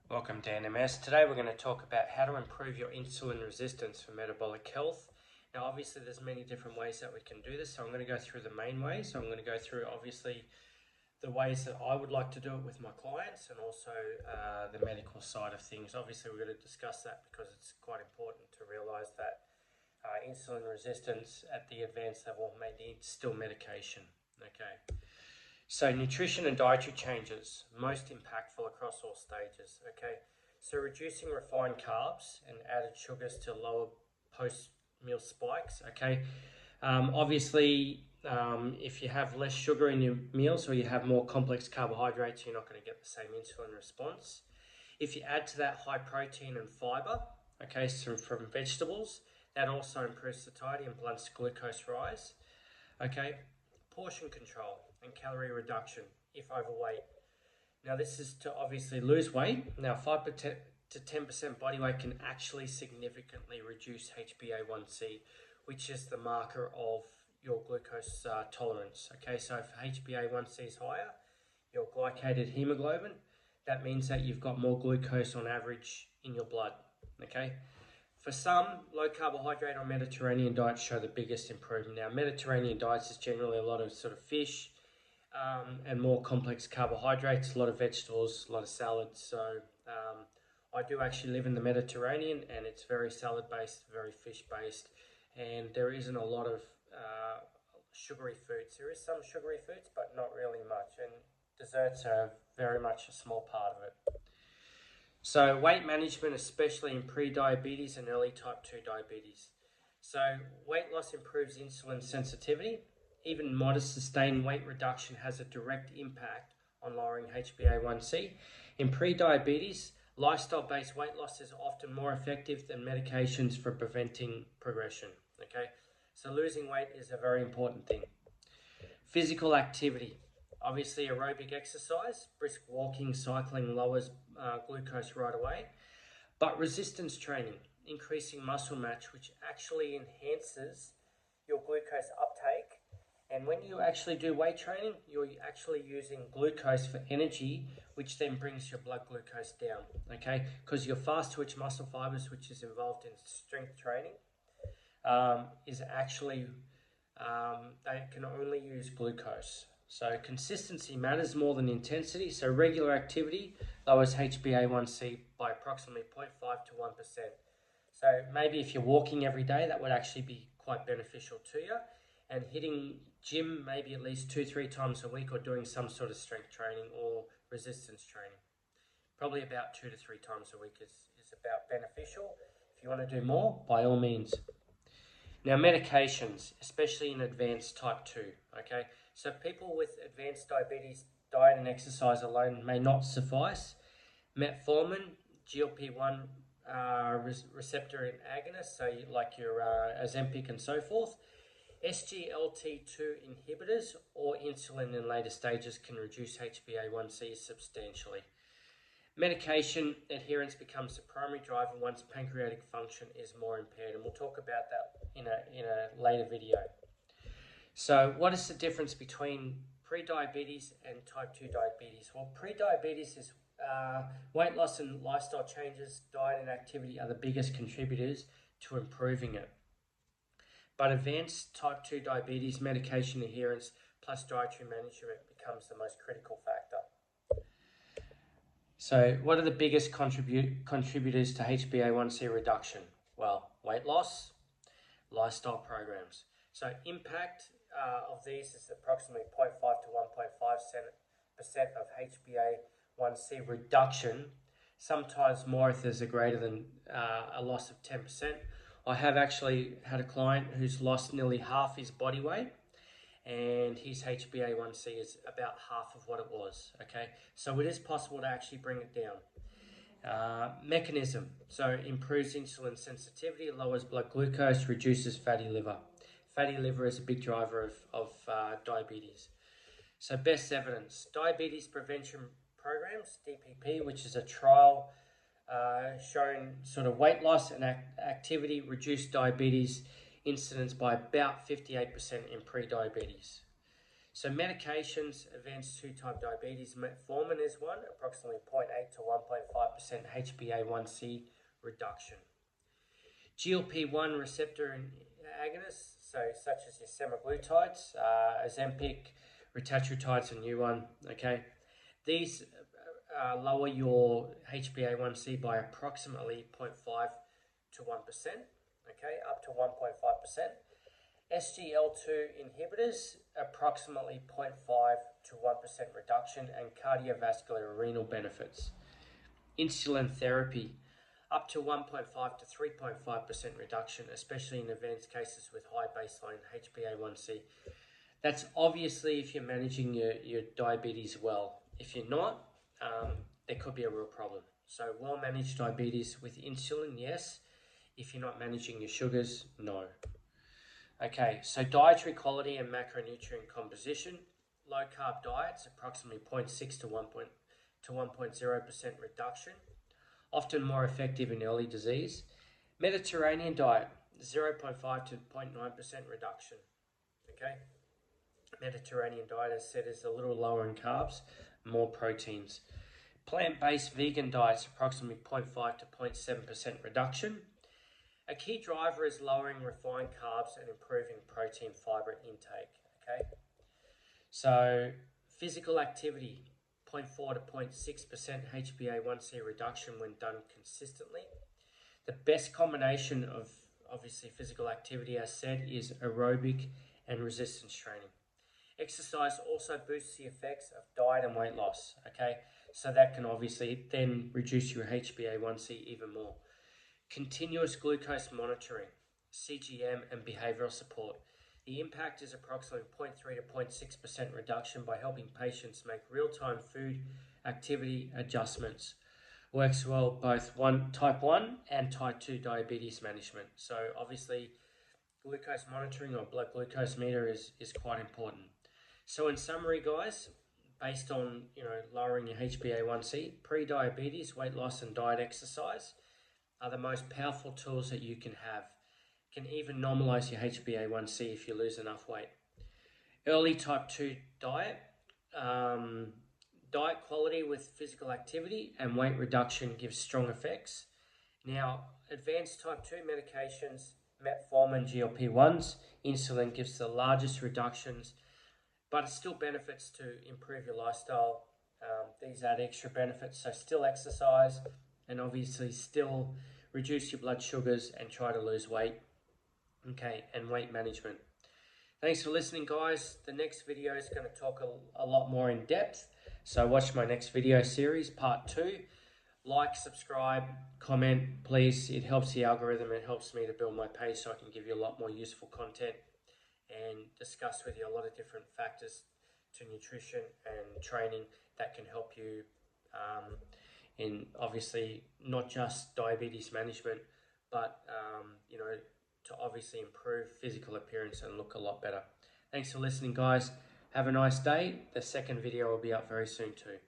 Welcome to NMS. Today we're going to talk about how to improve your insulin resistance for metabolic health. Now obviously there's many different ways that we can do this, so I'm going to go through the main ways. So I'm going to go through obviously the ways that I would like to do it with my clients and also the medical side of things. Obviously we're going to discuss that because it's quite important to realize that insulin resistance at the advanced level may need still medication. Okay. So nutrition and dietary changes, most impactful across all stages, okay? So reducing refined carbs and added sugars to lower post-meal spikes, okay? If you have less sugar in your meals or you have more complex carbohydrates, you're not going to get the same insulin response. If you add to that high protein and fibre, okay, so from vegetables, that also improves satiety and blunts glucose rise, okay? Portion control and calorie reduction if overweight. Now this is to obviously lose weight. Now 5 to 10% body weight can actually significantly reduce HbA1c, which is the marker of your glucose tolerance. Okay, so if HbA1c is higher, your glycated hemoglobin, that means that you've got more glucose on average in your blood. Okay. For some, low carbohydrate or Mediterranean diets show the biggest improvement. Now, Mediterranean diets is generally a lot of sort of fish and more complex carbohydrates, a lot of vegetables, a lot of salads. So I do actually live in the Mediterranean and it's very salad based, very fish based, and there isn't a lot of sugary foods. There is some sugary foods, but not really much, and desserts are very much a small part of it. So weight management, especially in pre-diabetes and early type 2 diabetes. So weight loss improves insulin sensitivity. Even modest sustained weight reduction has a direct impact on lowering HbA1c. In pre-diabetes, lifestyle-based weight loss is often more effective than medications for preventing progression. Okay, so losing weight is a very important thing. Physical activity. Obviously, aerobic exercise, brisk walking, cycling lowers glucose right away. But resistance training, increasing muscle mass, which actually enhances your glucose uptake. And when you actually do weight training, you're actually using glucose for energy, which then brings your blood glucose down, okay? Because your fast twitch muscle fibers, which is involved in strength training, is actually, they can only use glucose. So consistency matters more than intensity. So regular activity lowers HbA1c by approximately 0.5 to 1%. So maybe if you're walking every day, that would actually be quite beneficial to you. And hitting gym maybe at least 2-3 times a week, or doing some sort of strength training or resistance training. Probably about 2 to 3 times a week is about beneficial. If you want to do more, by all means. Now medications, especially in advanced type 2, okay? So people with advanced diabetes, diet and exercise alone may not suffice. Metformin, GLP-1 receptor agonist, so like your Ozempic and so forth. SGLT2 inhibitors or insulin in later stages can reduce HbA1c substantially. Medication adherence becomes the primary driver once pancreatic function is more impaired, and we'll talk about that in a later video. So what is the difference between pre-diabetes and type 2 diabetes? Well, pre-diabetes is weight loss and lifestyle changes, diet and activity are the biggest contributors to improving it. But advanced type 2 diabetes, medication adherence plus dietary management becomes the most critical factor. So what are the biggest contributors to HbA1c reduction? Well, weight loss, lifestyle programs. So impact of these is approximately 0.5 to 1.5% of HbA1c reduction, sometimes more if there's a greater than a loss of 10%. I have actually had a client who's lost nearly half his body weight, and his HbA1c is about half of what it was, okay? So it is possible to actually bring it down. Mechanism, so improves insulin sensitivity, lowers blood glucose, reduces fatty liver. Fatty liver is a big driver of diabetes. So best evidence, diabetes prevention programs, DPP, which is a trial showing sort of weight loss and activity reduced diabetes incidence by about 58% in pre-diabetes. So medications, advanced 2-type diabetes, metformin is one, approximately 0.8 to 1.5% HbA1c reduction. GLP-1 receptor agonists, so such as your semaglutides, Ozempic, retatrutide's a new one, okay? These lower your HbA1c by approximately 0.5 to 1%, okay, up to 1.5%. SGLT2 inhibitors, approximately 0.5 to 1% reduction, and cardiovascular renal benefits. Insulin therapy, up to 1.5 to 3.5% reduction, especially in advanced cases with high baseline HbA1c. That's obviously if you're managing your diabetes well. If you're not, there could be a real problem. So well-managed diabetes with insulin, yes. If you're not managing your sugars, no. Okay, so dietary quality and macronutrient composition. Low-carb diets, approximately 0.6 to 1.0% reduction, often more effective in early disease. Mediterranean diet, 0.5 to 0.9% reduction. Okay, Mediterranean diet, as said, is a little lower in carbs, more proteins. Plant-based vegan diets, approximately 0.5 to 0.7% reduction. A key driver is lowering refined carbs and improving protein fibre intake. Okay, so physical activity, 0.4 to 0.6% HbA1c reduction when done consistently. The best combination of obviously physical activity, as said, is aerobic and resistance training. Exercise also boosts the effects of diet and weight loss. Okay, so that can obviously then reduce your HbA1c even more. Continuous glucose monitoring, CGM, and behavioral support. The impact is approximately 0.3 to 0.6% reduction by helping patients make real-time food activity adjustments. Works well both type 1 and type 2 diabetes management. So obviously glucose monitoring or blood glucose meter is quite important. So in summary, guys, based on lowering your HbA1c, pre-diabetes, weight loss, and diet exercise are the most powerful tools that you can have. Can even normalize your HbA1c if you lose enough weight. Early type 2 diet, diet quality with physical activity and weight reduction gives strong effects. Now, advanced type 2 medications, metformin, GLP-1s, insulin gives the largest reductions, but it still benefits to improve your lifestyle. These add extra benefits, so still exercise and obviously still reduce your blood sugars and try to lose weight. Okay, and weight management. Thanks for listening, guys. The next video is going to talk a lot more in depth. So watch my next video series, part 2. Like, subscribe, comment, please. It helps the algorithm. It helps me to build my page so I can give you a lot more useful content and discuss with you a lot of different factors to nutrition and training that can help you in obviously not just diabetes management, but to obviously improve physical appearance and look a lot better. Thanks for listening, guys. Have a nice day. The second video will be up very soon too.